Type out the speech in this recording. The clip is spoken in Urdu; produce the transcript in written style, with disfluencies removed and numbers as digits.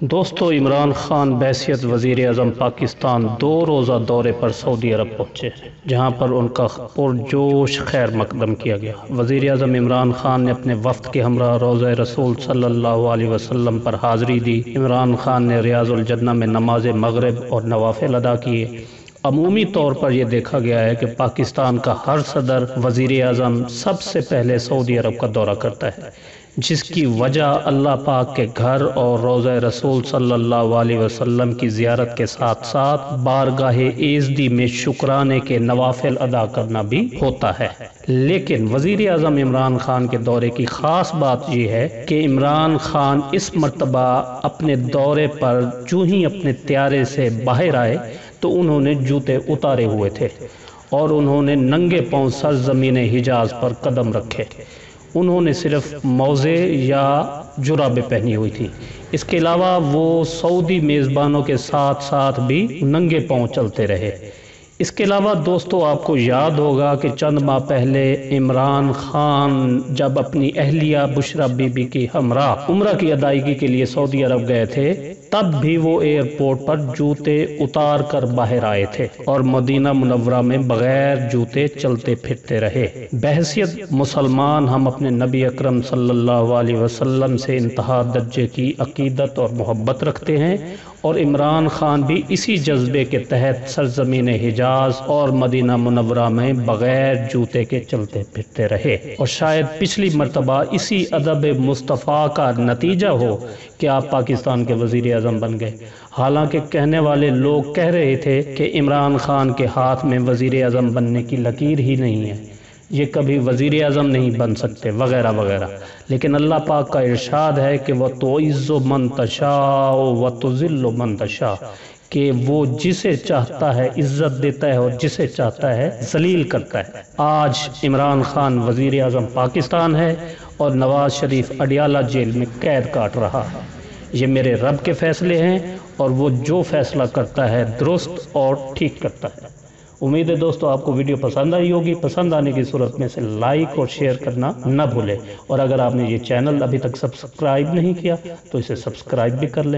دوستو، عمران خان بحیثیت وزیر اعظم پاکستان 2 روزہ دورے پر سعودی عرب پہنچے، جہاں پر ان کا پرجوش خیر مقدم کیا گیا۔ وزیر اعظم عمران خان نے اپنے وفد کے ہمراہ روضہ رسول صلی اللہ علیہ وسلم پر حاضری دی۔ عمران خان نے ریاض الجنہ میں نماز مغرب اور نوافل ادا کیے۔ عمومی طور پر یہ دیکھا گیا ہے کہ پاکستان کا ہر صدر وزیر اعظم سب سے پہلے سعودی عرب کا دورہ کرتا ہے، جس کی وجہ اللہ پاک کے گھر اور روضہ رسول صلی اللہ علیہ وسلم کی زیارت کے ساتھ ساتھ بارگاہ ایزدی میں شکرانے کے نوافل ادا کرنا بھی ہوتا ہے۔ لیکن وزیر اعظم عمران خان کے دورے کی خاص بات یہ ہے کہ عمران خان اس مرتبہ اپنے دورے پر جو ہی اپنے طیارے سے باہر آئے تو انہوں نے جوتے اتارے ہوئے تھے اور انہوں نے ننگے پاؤں سرزمین حجاز پر قدم رکھے۔ انہوں نے صرف موزے یا جرابیں پہنی ہوئی تھی۔ اس کے علاوہ وہ سعودی میزبانوں کے ساتھ ساتھ بھی ننگے پاؤں چلتے رہے۔ اس کے علاوہ دوستو، آپ کو یاد ہوگا کہ چند ماہ پہلے عمران خان جب اپنی اہلیہ بشرا بی بی کی ہمراہ عمرہ کی ادائیگی کے لیے سعودی عرب گئے تھے، تب بھی وہ ایئرپورٹ پر جوتے اتار کر باہر آئے تھے اور مدینہ منورہ میں بغیر جوتے چلتے پھرتے رہے۔ بحیثیت مسلمان ہم اپنے نبی اکرم صلی اللہ علیہ وسلم سے انتہا درجے کی عقیدت اور محبت رکھتے ہیں، اور عمران خان بھی اسی جذبے کے تحت سرزمین حجاز اور مدینہ منورہ میں بغیر جوتے کے چلتے پھرتے رہے، اور شاید پچھلی مرتبہ اسی ادب مصطفیٰ کا نتیجہ ہو کہ آپ پاکستان کے وزیر اعظم بن گئے۔ حالانکہ کہنے والے لوگ کہہ رہے تھے کہ عمران خان کے ہاتھ میں وزیر اعظم بننے کی لکیر ہی نہیں ہے، یہ کبھی وزیر اعظم نہیں بن سکتے وغیرہ وغیرہ، لیکن اللہ پاک کا ارشاد ہے کہ وَتُعِزُّ مَن تَشَاءُ وَتُذِلُّ مَن تَشَاءُ، کہ وہ جسے چاہتا ہے عزت دیتا ہے اور جسے چاہتا ہے ذلیل کرتا ہے۔ آج عمران خان وزیر اعظم پاکستان ہے اور نواز شریف اڈیالہ جیل میں قید کاٹ رہا ہے۔ یہ میرے رب کے فیصلے ہیں اور وہ جو فیصلہ کرتا ہے درست اور ٹھیک کرتا ہے۔ امید ہے دوستو آپ کو ویڈیو پسند آئی ہوگی۔ پسند آنے کی صورت میں سے لائک اور شیئر کرنا نہ بھولیں، اور اگر آپ نے یہ چینل ابھی تک سبسکرائب نہیں کیا تو اسے سبسکرائب بھی کر لیں۔